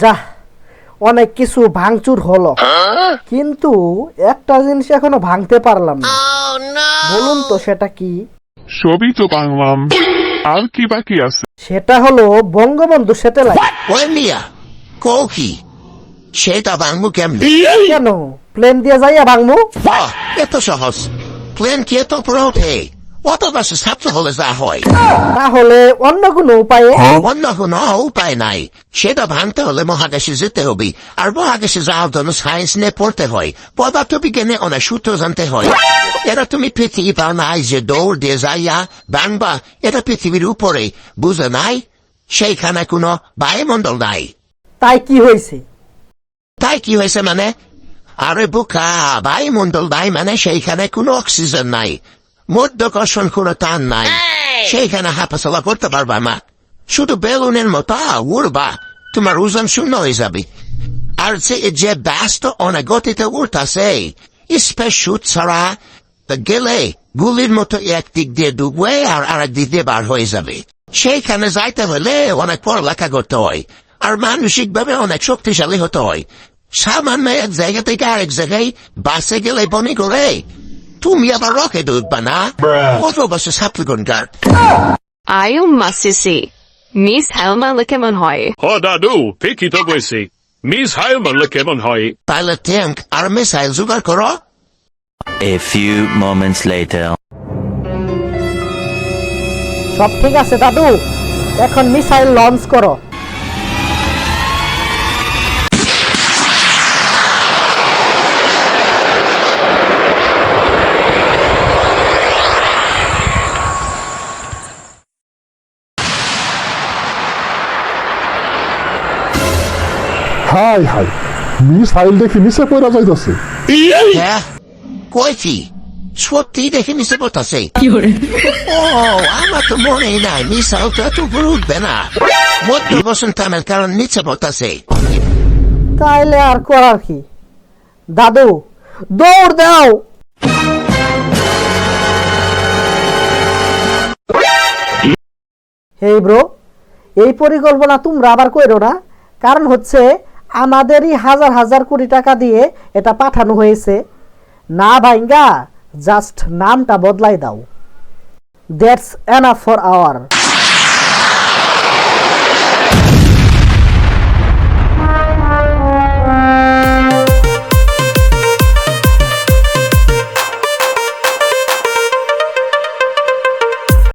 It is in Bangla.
যা, অনেক কিছু ভাঙচুর হলো, কিন্তু একটা জিনিস এখনো ভাঙতে পারলাম না। বলুন তো সেটা কি? সবই তো বাংলাম, আর কি বাকি আছে? সেটা হলো বঙ্গবন্ধু স্যাটেলাইট। ওই মিয়া কও কি সেটা ভাঙবো কেমনি? কেন, প্লেন দিয়ে যাইয়া ভাঙমু? এত সহজ? প্লেন কি এত উপরে ওঠে? অত বাসে ছাত্র হলে যা হয়। তাহলে অন্য কোনো উপায়ে? অন্য কোনো উপায় নাই। সেটা ভাঙতে হলে মহাকাশে যেতে হবে, আর মহাকাশে যাওয়ার জন্য সায়েন্স নিয়ে পড়তে হয়, পদার্থবিজ্ঞানে অনেক সূত্র জানতে হয়। এটা তুমি পৃথিবী পাও নাই যে দৌড় দিয়ে যাইয়া ভাঙবা, এটা পৃথিবীর উপরে, বুঝে নাই? সেইখানে কোনো বায়ুমণ্ডল নাই। তাই কি হয়েছে? তাই কি হয়েছে মানে? আরে বোকা, বায়ুমণ্ডল নাই মানে সেইখানে কোনো অক্সিজেন নাই, মধ্যাকর্ষণ কোনো টান নাই, সেইখানে হাঁপাচলা করতে পারবা না, শুধু বেলুনের মতো উড়বা, তোমার ওজন শূন্য হয়ে যাবে। আর যে ব্যস্ত অনেক গতিতে উঠতেছে, স্পেস শুট ছাড়া গেলে গুলির মতো একদিক দিয়ে ডুববে আর আরেক দিক দিয়ে বার হয়ে যাবে। সেইখানে যাইতে হলে অনেক পড়ালেখা করতে হয়, আর মানসিক ভাবে অনেক শক্তিশালী হতে হয়। সামান্য এক জায়গা থেকে আরেক জায়গায় বাসে গেলে বনি করে, তুমি আবার রকেট উঠবা না? কত বছর ছাত্রগণকার। আয়ো মাসিসি, মিস হেলমালে কেমন হয়? ও দাদু, ঠিকই তো বলছি, মিস হেলমালে কেমন হয়? তাহলে ট্যাঙ্ক আর মিসাইল জোগাড় করো। A few moments later. সব ঠিক আছে দাদু, এখন মিসাইল লঞ্চ করো। হাই হাই, মিসাইল দেখি নিচে পড়া যাইতেছে। হ্যাঁ, কই কি সত্যি দেখে নিচে পড়তেছে? ও, আমার তো মনেই নাই মিসাইল তো এত উপরে উঠবে না, মধ্যাকর্ষণ টানের কারণ নিচে পড়তেছে। তাইলে আর করার কি? দাদু, দৌড় দাও। হেই ব্রো, এই পরিকল্পনা তোমরা আবার কইরো না, কারণ হচ্ছে আমাদেরই হাজার হাজার কোটি টাকা দিয়ে এটা পাঠানো হয়েছে। না ভাইঙ্গা, জাস্ট নামটা বদলাই দাও। That's enough for our.